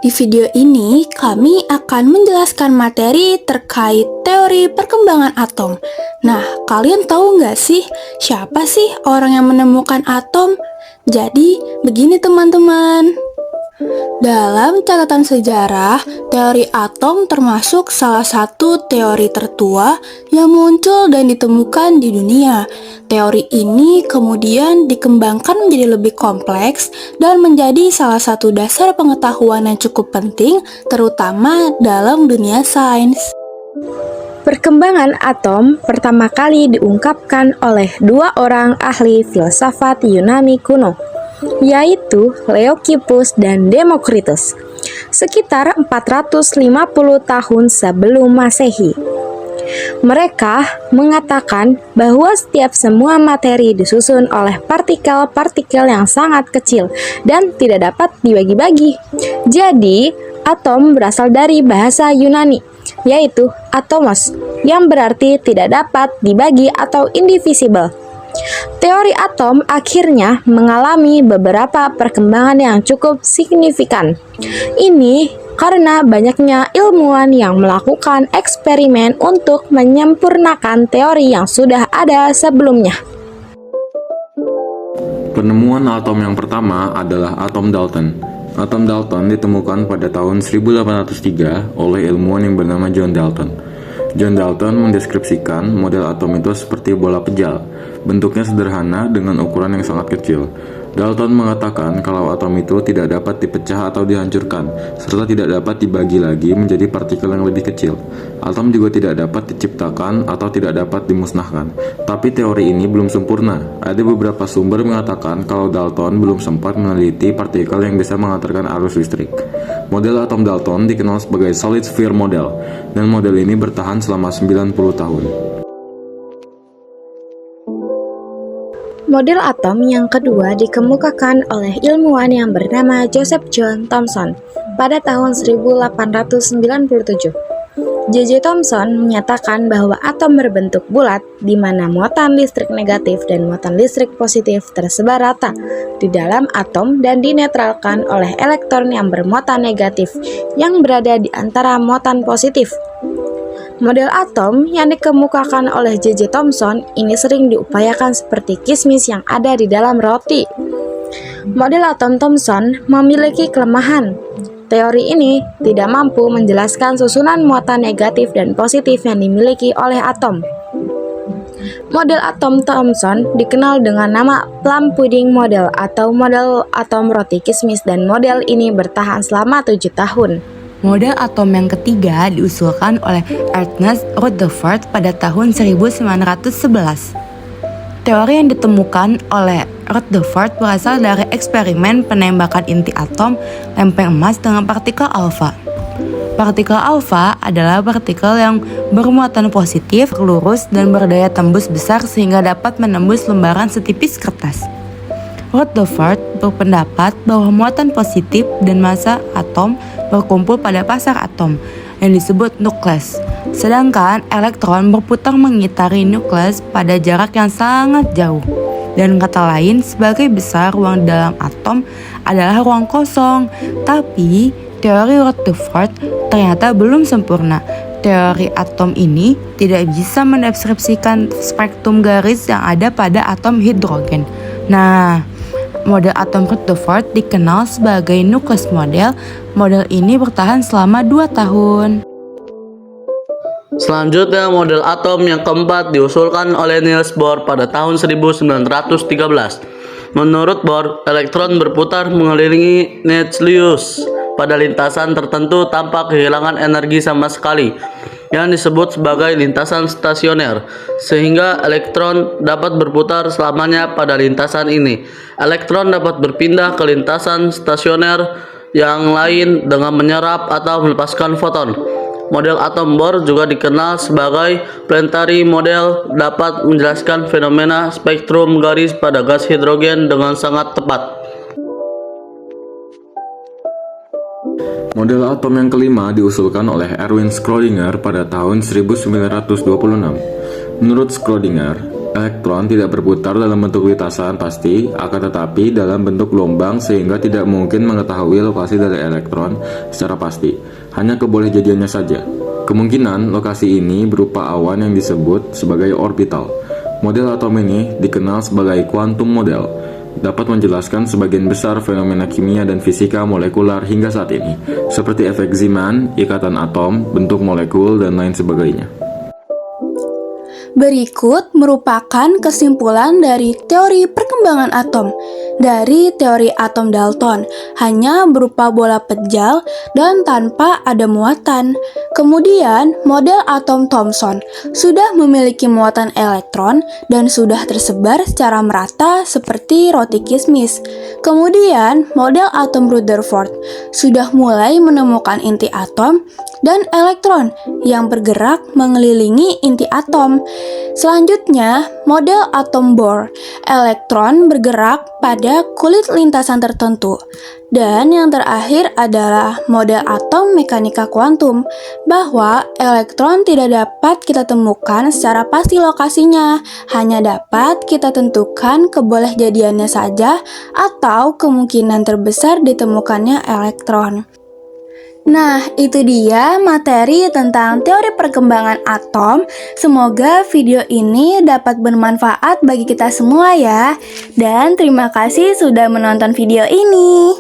Di video ini, kami akan menjelaskan materi terkait teori perkembangan atom. Nah, kalian tahu nggak sih, siapa sih orang yang menemukan atom? Jadi, begini teman-teman. Dalam catatan sejarah, teori atom termasuk salah satu teori tertua yang muncul dan ditemukan di dunia. Teori ini kemudian dikembangkan menjadi lebih kompleks dan menjadi salah satu dasar pengetahuan yang cukup penting, terutama dalam dunia sains. Perkembangan atom pertama kali diungkapkan oleh dua orang ahli filsafat Yunani kuno, yaitu Leucippus dan Demokritus, sekitar 450 tahun sebelum Masehi. Mereka mengatakan bahwa setiap semua materi disusun oleh partikel-partikel yang sangat kecil dan tidak dapat dibagi-bagi. Jadi, atom berasal dari bahasa Yunani, yaitu atomos, yang berarti tidak dapat dibagi atau indivisible. Teori atom akhirnya mengalami beberapa perkembangan yang cukup signifikan. Ini karena banyaknya ilmuwan yang melakukan eksperimen untuk menyempurnakan teori yang sudah ada sebelumnya. Penemuan atom yang pertama adalah atom Dalton. Atom Dalton ditemukan pada tahun 1803 oleh ilmuwan yang bernama John Dalton. John Dalton mendeskripsikan model atom itu seperti bola pejal. Bentuknya sederhana dengan ukuran yang sangat kecil. Dalton mengatakan kalau atom itu tidak dapat dipecah atau dihancurkan, serta tidak dapat dibagi lagi menjadi partikel yang lebih kecil. Atom juga tidak dapat diciptakan atau tidak dapat dimusnahkan. Tapi teori ini belum sempurna. Ada beberapa sumber mengatakan kalau Dalton belum sempat meneliti partikel yang bisa mengantarkan arus listrik. Model atom Dalton dikenal sebagai solid sphere model, dan model ini bertahan selama 90 tahun. Model atom yang kedua dikemukakan oleh ilmuwan yang bernama Joseph John Thomson pada tahun 1897. J.J. Thomson menyatakan bahwa atom berbentuk bulat di mana muatan listrik negatif dan muatan listrik positif tersebar rata di dalam atom dan dinetralkan oleh elektron yang bermuatan negatif yang berada di antara muatan positif. Model atom yang dikemukakan oleh J.J. Thomson ini sering diupayakan seperti kismis yang ada di dalam roti. Model atom Thomson memiliki kelemahan. Teori ini tidak mampu menjelaskan susunan muatan negatif dan positif yang dimiliki oleh atom. Model atom Thomson dikenal dengan nama plum pudding model atau model atom roti kismis, dan model ini bertahan selama 7 tahun. Model atom yang ketiga diusulkan oleh Ernest Rutherford pada tahun 1911. Teori yang ditemukan oleh Rutherford berasal dari eksperimen penembakan inti atom lempeng emas dengan partikel alfa. Partikel alfa adalah partikel yang bermuatan positif, lurus, dan berdaya tembus besar sehingga dapat menembus lembaran setipis kertas. Rutherford berpendapat bahwa muatan positif dan massa atom berkumpul pada pasar atom yang disebut nukleus, sedangkan elektron berputar mengitari nukleus pada jarak yang sangat jauh. Dan kata lain, sebagai besar ruang dalam atom adalah ruang kosong. Tapi teori Rutherford ternyata belum sempurna. Teori atom ini tidak bisa mendeskripsikan spektrum garis yang ada pada atom hidrogen. Nah, model atom Rutherford dikenal sebagai nukleus model. Model ini bertahan selama 2 tahun. Selanjutnya, model atom yang keempat diusulkan oleh Niels Bohr pada tahun 1913. Menurut Bohr, elektron berputar mengelilingi nukleus pada lintasan tertentu tanpa kehilangan energi sama sekali, yang disebut sebagai lintasan stasioner, sehingga elektron dapat berputar selamanya pada lintasan ini. Elektron dapat berpindah ke lintasan stasioner yang lain dengan menyerap atau melepaskan foton. Model atom Bohr juga dikenal sebagai planetary model, dapat menjelaskan fenomena spektrum garis pada gas hidrogen dengan sangat tepat. Model atom yang kelima diusulkan oleh Erwin Schrödinger pada tahun 1926. Menurut Schrödinger, Elektron tidak berputar dalam bentuk lintasan pasti, akan tetapi dalam bentuk gelombang sehingga tidak mungkin mengetahui lokasi dari elektron secara pasti, hanya kebolehjadiannya saja. Kemungkinan lokasi ini berupa awan yang disebut sebagai orbital. Model atom ini dikenal sebagai quantum model, dapat menjelaskan sebagian besar fenomena kimia dan fisika molekular hingga saat ini, seperti efek Zeeman, ikatan atom, bentuk molekul, dan lain sebagainya. Berikut merupakan kesimpulan dari teori perkembangan atom. Dari teori atom Dalton, hanya berupa bola pejal dan tanpa ada muatan. Kemudian, model atom Thomson sudah memiliki muatan elektron dan sudah tersebar secara merata seperti roti kismis. Kemudian, model atom Rutherford sudah mulai menemukan inti atom dan elektron yang bergerak mengelilingi inti atom. Selanjutnya, model atom Bohr, elektron bergerak pada kulit lintasan tertentu. Dan yang terakhir adalah model atom mekanika kuantum, bahwa elektron tidak dapat kita temukan secara pasti lokasinya, hanya dapat kita tentukan kebolehjadiannya saja atau kemungkinan terbesar ditemukannya elektron. Nah, itu dia materi tentang teori perkembangan atom. Semoga video ini dapat bermanfaat bagi kita semua ya. Dan terima kasih sudah menonton video ini.